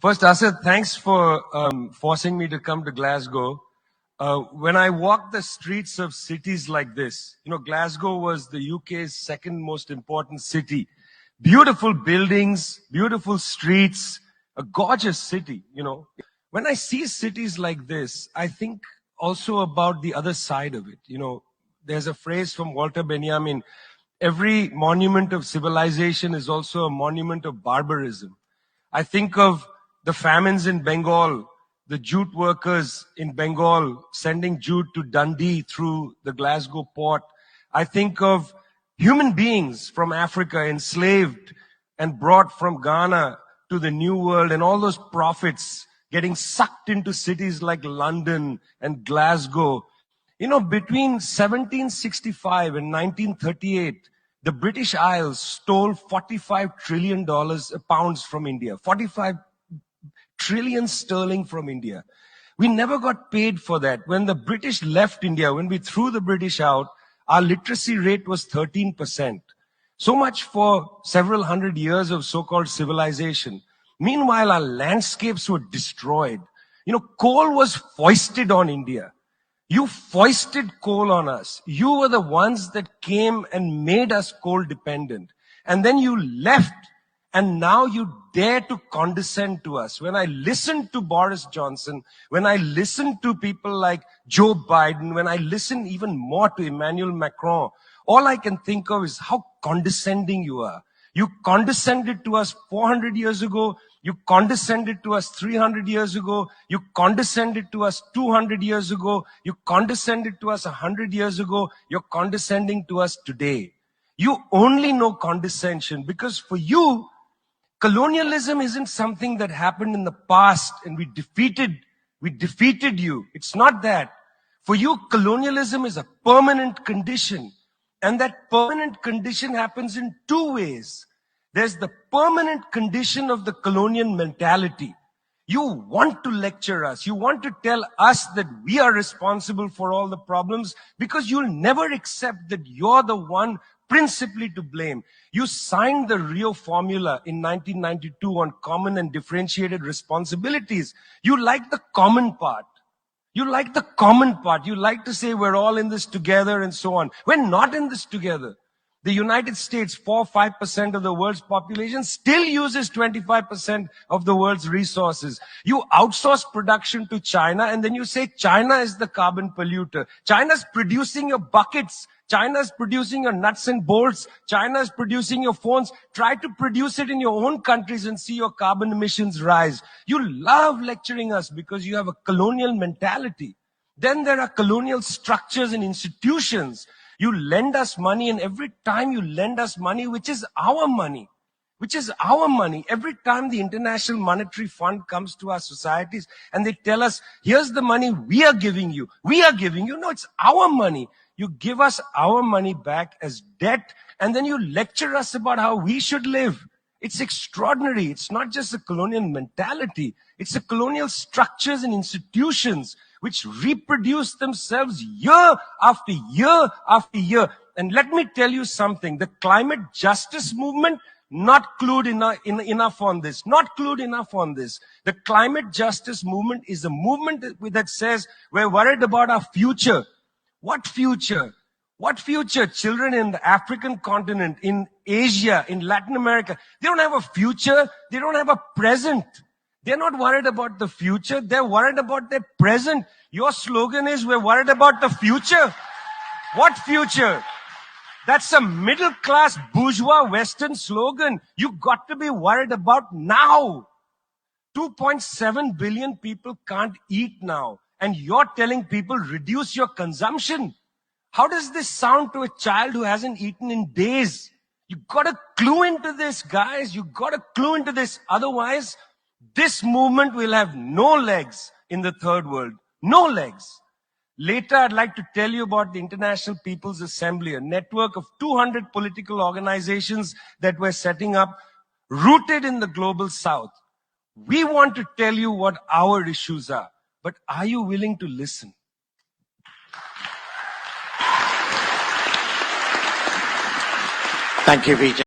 First, Asad, thanks for forcing me to come to Glasgow. When I walk the streets of cities like this, Glasgow was the UK's second most important city. Beautiful buildings, beautiful streets, a gorgeous city, When I see cities like this, I think also about the other side of it. There's a phrase from Walter Benjamin, every monument of civilization is also a monument of barbarism. I think of the famines in Bengal, the jute workers in Bengal sending jute to Dundee through the Glasgow port. I think of human beings from Africa enslaved and brought from Ghana to the New World, and all those prophets getting sucked into cities like London and Glasgow. Between 1765 and 1938, the British Isles stole $45 trillion pounds from India, 45 trillion sterling from India. We never got paid for that. When the British left India, when we threw the British out, our literacy rate was 13%. So much for several hundred years of so-called civilization. Meanwhile, our landscapes were destroyed. Coal was foisted on India. You foisted coal on us. You were the ones that came and made us coal dependent. And then you left, and now you dare to condescend to us. When I listen to Boris Johnson, when I listen to people like Joe Biden, when I listen even more to Emmanuel Macron, all I can think of is how condescending you are. You condescended to us 400 years ago. You condescended to us 300 years ago. You condescended to us 200 years ago. You condescended to us 100 years ago. You're condescending to us today. You only know condescension because for you, colonialism isn't something that happened in the past and we defeated you. It's not that. For you, colonialism is a permanent condition. And that permanent condition happens in two ways. There's the permanent condition of the colonial mentality. You want to lecture us. You want to tell us that we are responsible for all the problems because you'll never accept that you're the one principally to blame. You signed the Rio Formula in 1992 on common and differentiated responsibilities. You like the common part. You like the common part. You like to say we're all in this together and so on. We're not in this together. The United States, 4-5% of the world's population, still uses 25% of the world's resources. You outsource production to China and then you say China is the carbon polluter. China's producing your buckets. China's producing your nuts and bolts. China's producing your phones. Try to produce it in your own countries and see your carbon emissions rise. You love lecturing us because you have a colonial mentality. Then there are colonial structures and institutions. You lend us money, and every time you lend us money, which is our money, every time the International Monetary Fund comes to our societies and they tell us, here's the money we are giving you. No, it's our money. You give us our money back as debt, and then you lecture us about how we should live. It's extraordinary. It's not just a colonial mentality. It's a colonial structures and institutions which reproduce themselves year after year after year. And let me tell you something. The climate justice movement, not clued enough on this. Not clued enough on this. The climate justice movement is a movement that says we're worried about our future. What future? What future? Children in the African continent, in Asia, in Latin America, they don't have a future. They don't have a present. They're not worried about the future. They're worried about their present. Your slogan is, we're worried about the future. What future? That's a middle-class bourgeois Western slogan. You've got to be worried about now. 2.7 billion people can't eat now. And you're telling people, reduce your consumption. How does this sound to a child who hasn't eaten in days? You've got to clue into this, guys. You've got to clue into this. Otherwise, this movement will have no legs in the third world. No legs. Later, I'd like to tell you about the International People's Assembly, a network of 200 political organizations that we're setting up, rooted in the global south. We want to tell you what our issues are, but are you willing to listen? Thank you, Vijay.